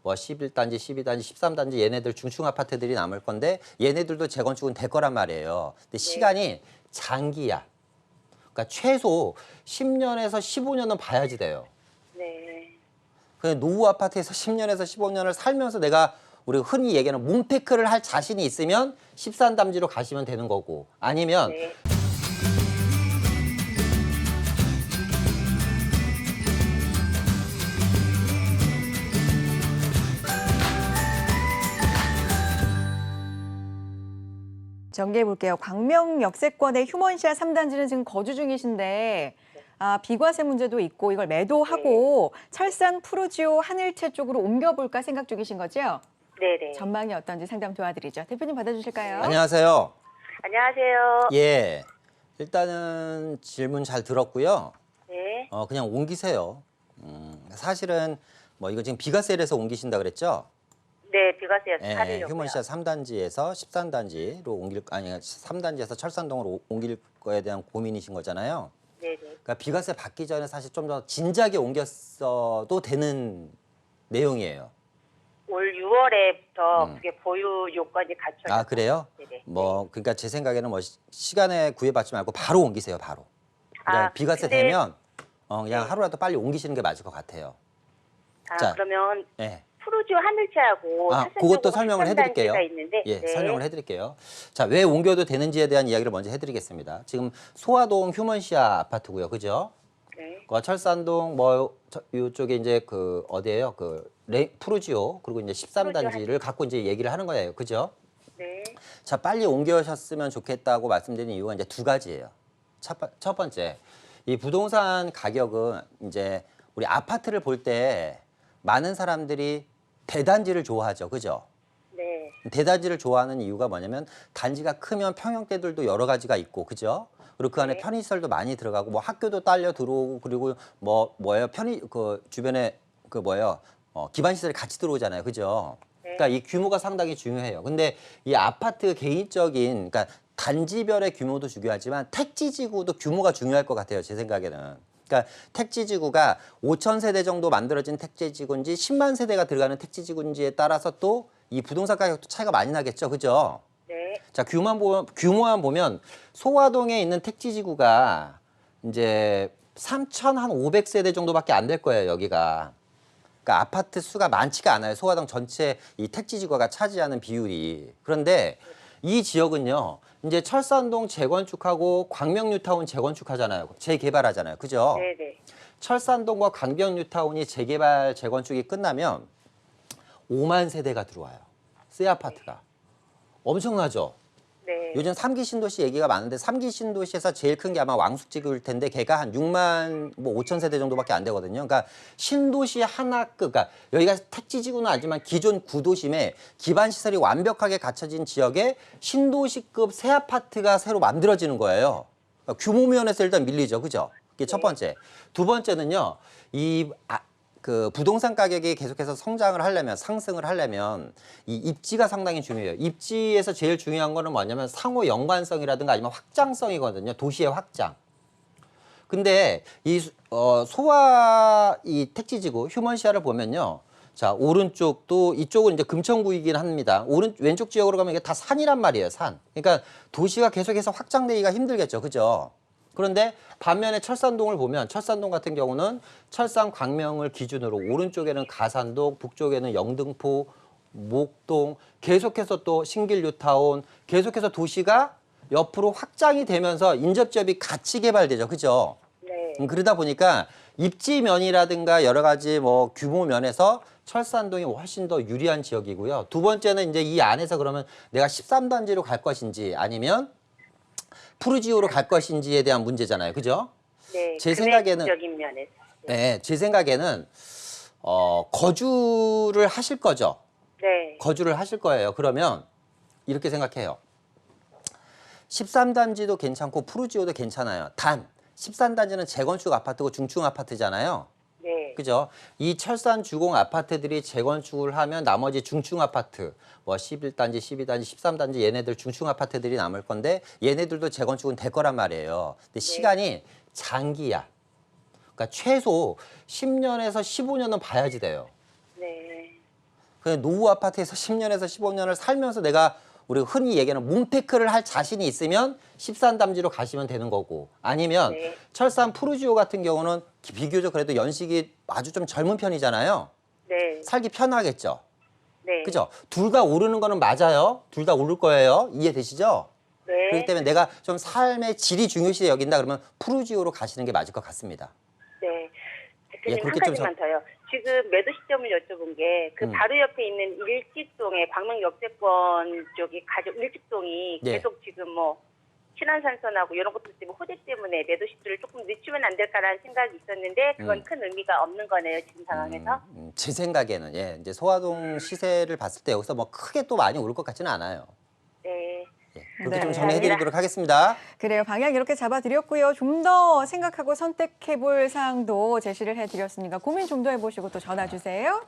뭐 11단지, 12단지, 13단지 얘네들 중층 아파트들이 남을 건데 얘네들도 재건축은 될 거란 말이에요. 근데 시간이 장기야. 그러니까 최소 10년에서 15년은 봐야지 돼요. 네. 그 노후 아파트에서 10년에서 15년을 살면서 내가 우리 흔히 얘기하는 몽테크를 할 자신이 있으면 13단지로 가시면 되는 거고 아니면 네. 정리해 볼게요. 광명 역세권의 휴먼시아 3단지는 지금 거주 중이신데 비과세 문제도 있고 이걸 매도하고 철산 푸르지오 하늘채 쪽으로 옮겨볼까 생각 중이신 거죠? 네네. 전망이 어떤지 상담 도와드리죠. 대표님 받아주실까요? 안녕하세요. 안녕하세요. 예. 일단은 질문 잘 들었고요. 네. 그냥 옮기세요. 사실은 뭐 이거 지금 비과세에서 옮기신다 그랬죠? 네, 비과세에서 예, 살려고요. 휴먼시아 3단지에서 13단지로 옮길 아니 3단지에서 철산동으로 옮길 거에 대한 고민이신 거잖아요. 네네. 그러니까 비과세 받기 전에 사실 좀 더 진작에 옮겼어도 되는 내용이에요. 올 6월에부터 그게 보유 요건이 갖춰져. 아, 그래요? 네네. 뭐 그러니까 제 생각에는 뭐 시간에 구애받지 말고 바로 옮기세요, 바로. 그러니까 비과세 근데- 되면 그냥 네. 하루라도 빨리 옮기시는 게 맞을 것 같아요. 아, 자, 그러면 예. 푸르지오 하늘채하고 그것도 설명을 해드릴게요. 있는데, 예, 네. 설명을 해드릴게요. 자, 왜 옮겨도 되는지에 대한 이야기를 먼저 해드리겠습니다. 지금 소화동 휴먼시아 아파트고요, 그죠? 네. 철산동 뭐 이쪽에 이제 그 어디예요? 그 푸르지오 그리고 이제 13단지를 갖고 이제 얘기를 하는 거예요, 그죠? 네. 자, 빨리 옮겨셨으면 좋겠다고 말씀드리는 이유가 이제 두 가지예요. 첫 번째, 이 부동산 가격은 이제 우리 아파트를 볼 때 많은 사람들이 대단지를 좋아하죠, 그죠? 네. 대단지를 좋아하는 이유가 뭐냐면 단지가 크면 평형대들도 여러 가지가 있고, 그죠? 그리고 그 안에 네. 편의시설도 많이 들어가고, 뭐 학교도 딸려 들어오고, 그리고 뭐예요? 그 주변에 그 뭐예요? 기반시설이 같이 들어오잖아요, 그죠? 네. 그러니까 이 규모가 상당히 중요해요. 근데 이 아파트 개인적인, 그러니까 단지별의 규모도 중요하지만 택지지구도 규모가 중요할 것 같아요, 제 생각에는. 그러니까 택지지구가 5천 세대 정도 만들어진 택지지구인지 10만 세대가 들어가는 택지지구인지에 따라서 또 이 부동산 가격도 차이가 많이 나겠죠, 그죠? 네. 자, 규모만 보면 소화동에 있는 택지지구가 이제 3,500세대 정도밖에 안 될 거예요, 여기가. 그러니까 아파트 수가 많지가 않아요. 소화동 전체 이 택지지구가 차지하는 비율이. 그런데 이 지역은요, 이제 철산동 재건축하고 광명뉴타운 재건축하잖아요. 재개발하잖아요. 그죠? 네네. 철산동과 광명뉴타운이 재개발, 재건축이 끝나면 5만 세대가 들어와요. 새 아파트가. 엄청나죠? 네. 요즘 3기 신도시 얘기가 많은데 3기 신도시에서 제일 큰 게 아마 왕숙지구일 텐데 걔가 한 6만 뭐 5천 세대 정도밖에 안 되거든요. 그러니까 신도시 하나급, 그러니까 여기가 택지지구는 아니지만 기존 구도심에 기반 시설이 완벽하게 갖춰진 지역에 신도시급 새 아파트가 새로 만들어지는 거예요. 그러니까 규모 면에서 일단 밀리죠, 그죠? 이게 첫 번째. 두 번째는요, 그 부동산 가격이 계속해서 성장을 하려면, 상승을 하려면 이 입지가 상당히 중요해요. 입지에서 제일 중요한 거는 뭐냐면 상호 연관성이라든가 아니면 확장성이거든요. 도시의 확장. 근데 이 소화 이 택지지구 휴먼시아를 보면요. 자, 오른쪽도 이쪽은 이제 금천구이긴 합니다. 왼쪽 지역으로 가면 이게 다 산이란 말이에요, 산. 그러니까 도시가 계속해서 확장되기가 힘들겠죠, 그죠? 그런데 반면에 철산동을 보면 철산동 같은 경우는 철산 광명을 기준으로 오른쪽에는 가산동, 북쪽에는 영등포, 목동, 계속해서 또 신길뉴타운, 계속해서 도시가 옆으로 확장이 되면서 인접지역이 같이 개발되죠, 그죠? 네. 그러다 보니까 입지면이라든가 여러 가지 뭐 규모 면에서 철산동이 훨씬 더 유리한 지역이고요. 두 번째는 이제 이 안에서 그러면 내가 13단지로 갈 것인지 아니면 푸르지오로 갈 것인지에 대한 문제잖아요, 그죠? 네. 제 생각에는 금액적인 면에서. 네, 제 생각에는 거주를 하실 거죠. 네. 거주를 하실 거예요. 그러면 이렇게 생각해요. 13단지도 괜찮고 푸르지오도 괜찮아요. 단 13단지는 재건축 아파트고 중층 아파트잖아요. 네. 그죠? 이 철산 주공 아파트들이 재건축을 하면 나머지 중층 아파트, 뭐 11단지, 12단지, 13단지 얘네들 중층 아파트들이 남을 건데 얘네들도 재건축은 될 거란 말이에요. 근데 시간이 장기야. 그러니까 최소 10년에서 15년은 봐야지 돼요. 네. 그냥 노후 아파트에서 10년에서 15년을 살면서 내가 우리 흔히 얘기하는 몬테크를 할 자신이 있으면 13담지로 가시면 되는 거고, 아니면 네. 철산 푸르지오 같은 경우는 비교적 그래도 연식이 아주 좀 젊은 편이잖아요. 네. 살기 편하겠죠. 네. 그죠? 둘 다 오르는 거는 맞아요. 둘 다 오를 거예요. 이해되시죠? 네. 그렇기 때문에 내가 좀 삶의 질이 중요시 여긴다 그러면 푸르지오로 가시는 게 맞을 것 같습니다. 네. 예, 대표님 한 그렇게 좀 가지만 더요. 지금 매도 시점을 여쭤본 게 그 바로 옆에 있는 일직동의 광명 역세권 쪽이 가족 일직동이 예. 계속 지금 뭐 신안산선하고 이런 것들 때문에 호재 때문에 매도 시점을 조금 늦추면 안 될까라는 생각이 있었는데 그건 큰 의미가 없는 거네요, 지금 상황에서. 제 생각에는 예, 이제 소화동 시세를 봤을 때 여기서 뭐 크게 또 많이 오를 것 같지는 않아요. 네. 예, 그렇게 네. 좀 정리해드리도록 하겠습니다. 그래요. 방향 이렇게 잡아드렸고요. 좀 더 생각하고 선택해볼 사항도 제시를 해드렸으니까 고민 좀 더 해보시고 또 전화 주세요.